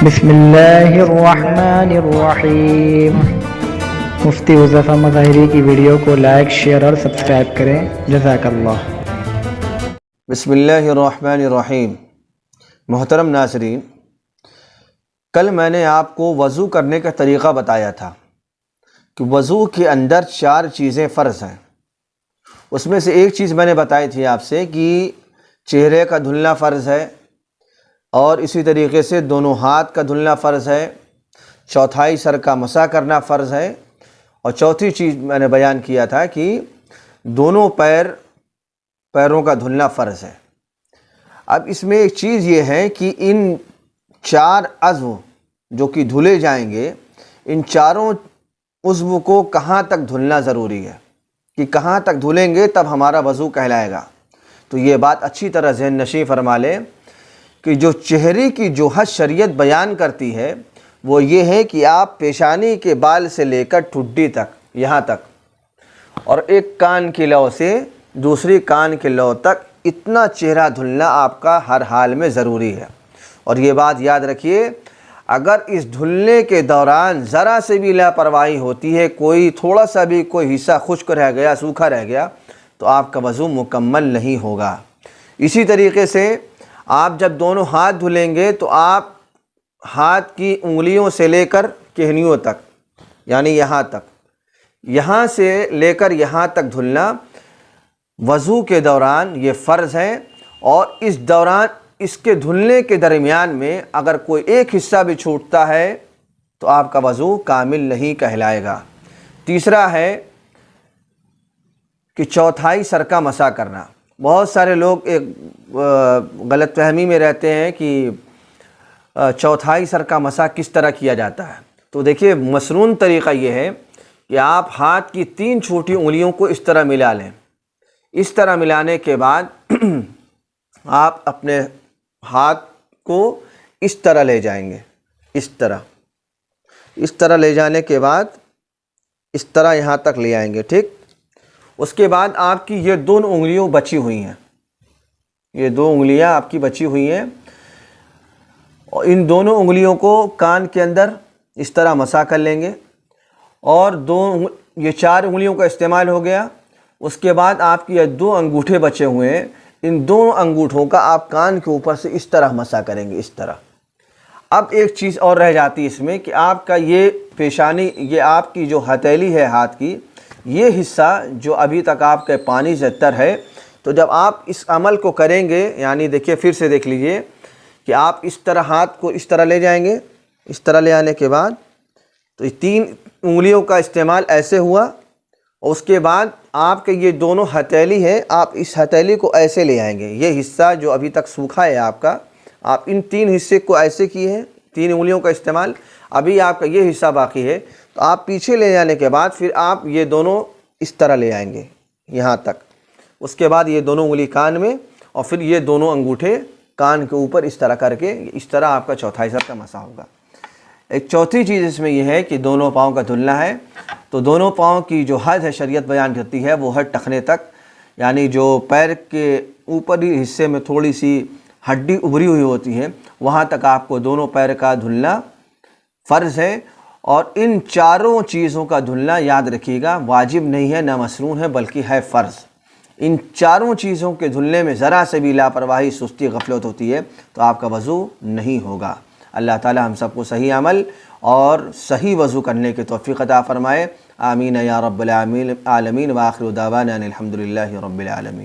بسم اللہ الرحمن الرحیم۔ مفتی حذیفہ مظاہری کی ویڈیو کو لائک، شیئر اور سبسکرائب کریں، جزاک اللہ۔ بسم اللہ الرحمن الرحیم۔ محترم ناظرین، کل میں نے آپ کو وضو کرنے کا طریقہ بتایا تھا کہ وضو کے اندر 4 چیزیں فرض ہیں۔ اس میں سے ایک چیز میں نے بتائی تھی آپ سے کہ چہرے کا دھلنا فرض ہے، اور اسی طریقے سے دونوں ہاتھ کا دھلنا فرض ہے، چوتھائی سر کا مسح کرنا فرض ہے، اور چوتھی چیز میں نے بیان کیا تھا کہ دونوں پیروں کا دھلنا فرض ہے۔ اب اس میں ایک چیز یہ ہے کہ ان 4 عضو جو کہ دھلے جائیں گے، ان چاروں عضو کو کہاں تک دھلنا ضروری ہے، کہ کہاں تک دھلیں گے تب ہمارا وضو کہلائے گا۔ تو یہ بات اچھی طرح ذہن نشین فرما لیں کہ جو چہرے کی جو حد شریعت بیان کرتی ہے وہ یہ ہے کہ آپ پیشانی کے بال سے لے کر ٹھڈی تک، یہاں تک، اور ایک کان کی لو سے دوسری کان کی لو تک اتنا چہرہ دھلنا آپ کا ہر حال میں ضروری ہے۔ اور یہ بات یاد رکھیے، اگر اس دھلنے کے دوران ذرا سے بھی لاپرواہی ہوتی ہے، کوئی تھوڑا سا بھی کوئی حصہ خشک رہ گیا، سوکھا رہ گیا، تو آپ کا وضو مکمل نہیں ہوگا۔ اسی طریقے سے آپ جب دونوں ہاتھ دھلیں گے تو آپ ہاتھ کی انگلیوں سے لے کر کہنیوں تک، یعنی یہاں تک، یہاں سے لے کر یہاں تک دھلنا وضو کے دوران یہ فرض ہے۔ اور اس دوران اس کے دھلنے کے درمیان میں اگر کوئی ایک حصہ بھی چھوٹتا ہے تو آپ کا وضو کامل نہیں کہلائے گا۔ تیسرا ہے کہ چوتھائی سر کا مسح کرنا۔ بہت سارے لوگ ایک غلط فہمی میں رہتے ہیں کہ چوتھائی سر کا مسح کس طرح کیا جاتا ہے۔ تو دیکھیے، مسنون طریقہ یہ ہے کہ آپ ہاتھ کی 3 چھوٹی انگلیوں کو اس طرح ملا لیں۔ اس طرح ملانے کے بعد آپ اپنے ہاتھ کو اس طرح لے جائیں گے، اس طرح لے جانے کے بعد اس طرح یہاں تک لے آئیں گے، ٹھیک۔ اس کے بعد آپ کی یہ 2 انگلیاں بچی ہوئی ہیں، یہ 2 انگلیاں آپ کی بچی ہوئی ہیں، اور ان دونوں انگلیوں کو کان کے اندر اس طرح مسح کر لیں گے، اور یہ 4 انگلیوں کا استعمال ہو گیا۔ اس کے بعد آپ کی یہ 2 انگوٹھے بچے ہوئے ہیں، ان 2 انگوٹھوں کا آپ کان کے اوپر سے اس طرح مسح کریں گے، اس طرح۔ اب ایک چیز اور رہ جاتی ہے اس میں کہ آپ کا یہ پیشانی، یہ آپ کی جو ہتھیلی ہے ہاتھ کی، یہ حصہ جو ابھی تک آپ کے پانی سے تر ہے، تو جب آپ اس عمل کو کریں گے، یعنی دیکھیے پھر سے دیکھ لیجئے کہ آپ اس طرح ہاتھ کو اس طرح لے جائیں گے، اس طرح لے آنے کے بعد تو 3 انگلیوں کا استعمال ایسے ہوا، اور اس کے بعد آپ کے یہ دونوں ہتھیلی ہیں، آپ اس ہتھیلی کو ایسے لے آئیں گے، یہ حصہ جو ابھی تک سوکھا ہے آپ کا، آپ ان 3 حصے کو ایسے کیے ہیں، 3 انگلیوں کا استعمال، ابھی آپ کا یہ حصہ باقی ہے، تو آپ پیچھے لے جانے کے بعد پھر آپ یہ دونوں اس طرح لے آئیں گے یہاں تک۔ اس کے بعد یہ دونوں انگلی کان میں، اور پھر یہ دونوں انگوٹھے کان کے اوپر اس طرح کر کے، اس طرح آپ کا چوتھائی سر کا مسح ہوگا۔ ایک چوتھی چیز اس میں یہ ہے کہ دونوں پاؤں کا دھلنا ہے، تو دونوں پاؤں کی جو حد ہے شریعت بیان کرتی ہے وہ حد ٹخنے تک، یعنی جو پیر کے اوپری حصے میں تھوڑی سی ہڈی ابھری ہوئی ہوتی ہے، وہاں تک آپ کو دونوں پیر کا دھلنا فرض ہے۔ اور ان 4 چیزوں کا دھلنا یاد رکھیے گا واجب نہیں ہے، نہ مسنون ہے، بلکہ ہے فرض۔ ان 4 چیزوں کے دھلنے میں ذرا سے بھی لاپرواہی، سستی، غفلت ہوتی ہے تو آپ کا وضو نہیں ہوگا۔ اللہ تعالی ہم سب کو صحیح عمل اور صحیح وضو کرنے کی توفیق عطا فرمائے، آمین یا رب العالمین، وآخر دعوانا ان الحمد للہ رب العالمین۔